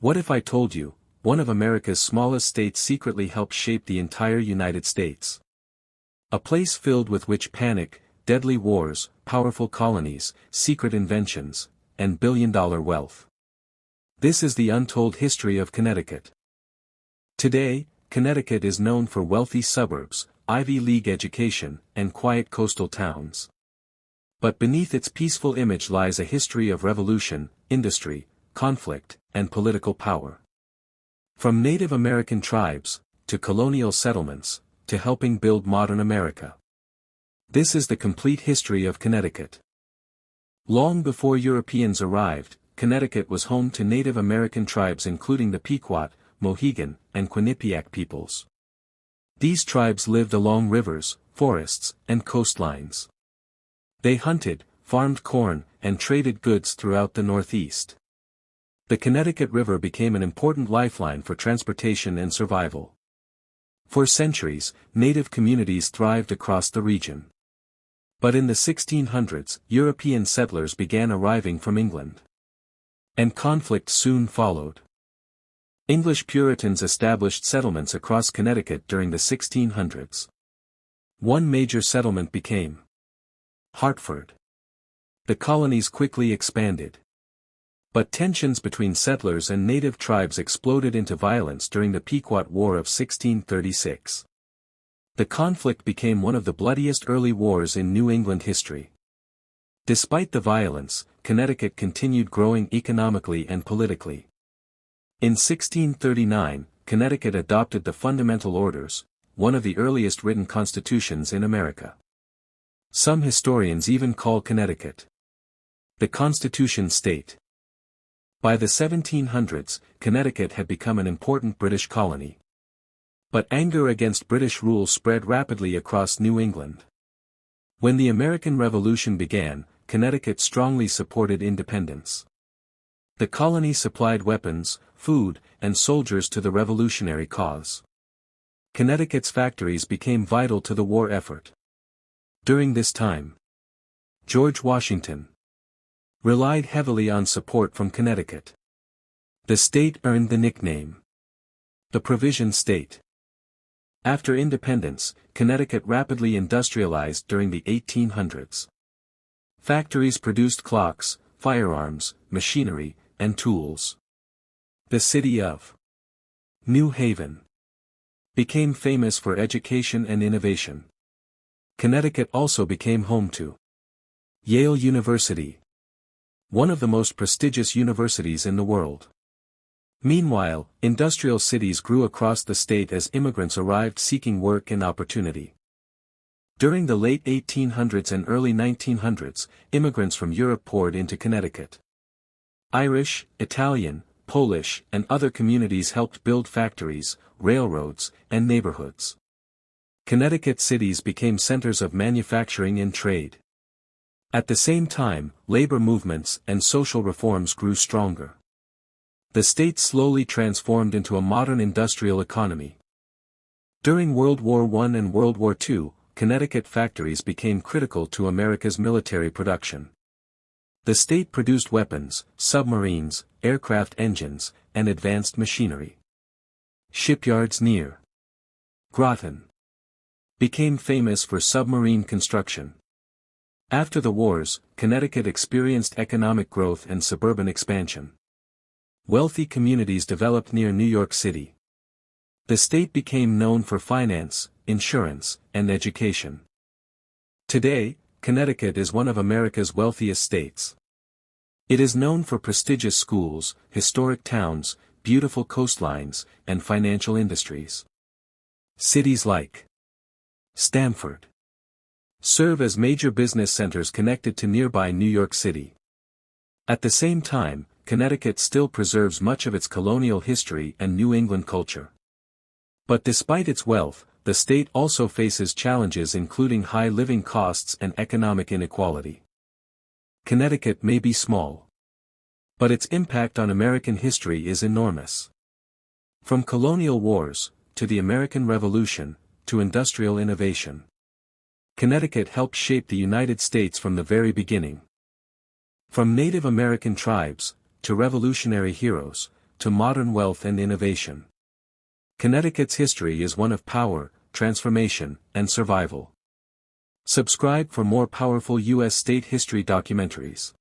What if I told you, one of America's smallest states secretly helped shape the entire United States? A place filled with witch panic, deadly wars, powerful colonies, secret inventions, and billion-dollar wealth. This is the untold history of Connecticut. Today, Connecticut is known for wealthy suburbs, Ivy League education, and quiet coastal towns. But beneath its peaceful image lies a history of revolution, industry, conflict, and political power. From Native American tribes, to colonial settlements, to helping build modern America. This is the complete history of Connecticut. Long before Europeans arrived, Connecticut was home to Native American tribes including the Pequot, Mohegan, and Quinnipiac peoples. These tribes lived along rivers, forests, and coastlines. They hunted, farmed corn, and traded goods throughout the Northeast. The Connecticut River became an important lifeline for transportation and survival. For centuries, native communities thrived across the region. But in the 1600s, European settlers began arriving from England. And conflict soon followed. English Puritans established settlements across Connecticut during the 1600s. One major settlement became Hartford. The colonies quickly expanded. But tensions between settlers and native tribes exploded into violence during the Pequot War of 1636. The conflict became one of the bloodiest early wars in New England history. Despite the violence, Connecticut continued growing economically and politically. In 1639, Connecticut adopted the Fundamental Orders, one of the earliest written constitutions in America. Some historians even call Connecticut the Constitution State. By the 1700s, Connecticut had become an important British colony. But anger against British rule spread rapidly across New England. When the American Revolution began, Connecticut strongly supported independence. The colony supplied weapons, food, and soldiers to the revolutionary cause. Connecticut's factories became vital to the war effort. During this time, George Washington relied heavily on support from Connecticut. The state earned the nickname the Provision State. After independence, Connecticut rapidly industrialized during the 1800s. Factories produced clocks, firearms, machinery, and tools. The city of New Haven became famous for education and innovation. Connecticut also became home to Yale University, one of the most prestigious universities in the world. Meanwhile, industrial cities grew across the state as immigrants arrived seeking work and opportunity. During the late 1800s and early 1900s, immigrants from Europe poured into Connecticut. Irish, Italian, Polish, and other communities helped build factories, railroads, and neighborhoods. Connecticut cities became centers of manufacturing and trade. At the same time, labor movements and social reforms grew stronger. The state slowly transformed into a modern industrial economy. During World War I and World War II, Connecticut factories became critical to America's military production. The state produced weapons, submarines, aircraft engines, and advanced machinery. Shipyards near Groton became famous for submarine construction. After the wars, Connecticut experienced economic growth and suburban expansion. Wealthy communities developed near New York City. The state became known for finance, insurance, and education. Today, Connecticut is one of America's wealthiest states. It is known for prestigious schools, historic towns, beautiful coastlines, and financial industries. Cities like Stamford serve as major business centers connected to nearby New York City. At the same time, Connecticut still preserves much of its colonial history and New England culture. But despite its wealth, the state also faces challenges including high living costs and economic inequality. Connecticut may be small, but its impact on American history is enormous. From colonial wars, to the American Revolution, to industrial innovation, Connecticut helped shape the United States from the very beginning. From Native American tribes, to revolutionary heroes, to modern wealth and innovation. Connecticut's history is one of power, transformation, and survival. Subscribe for more powerful U.S. state history documentaries.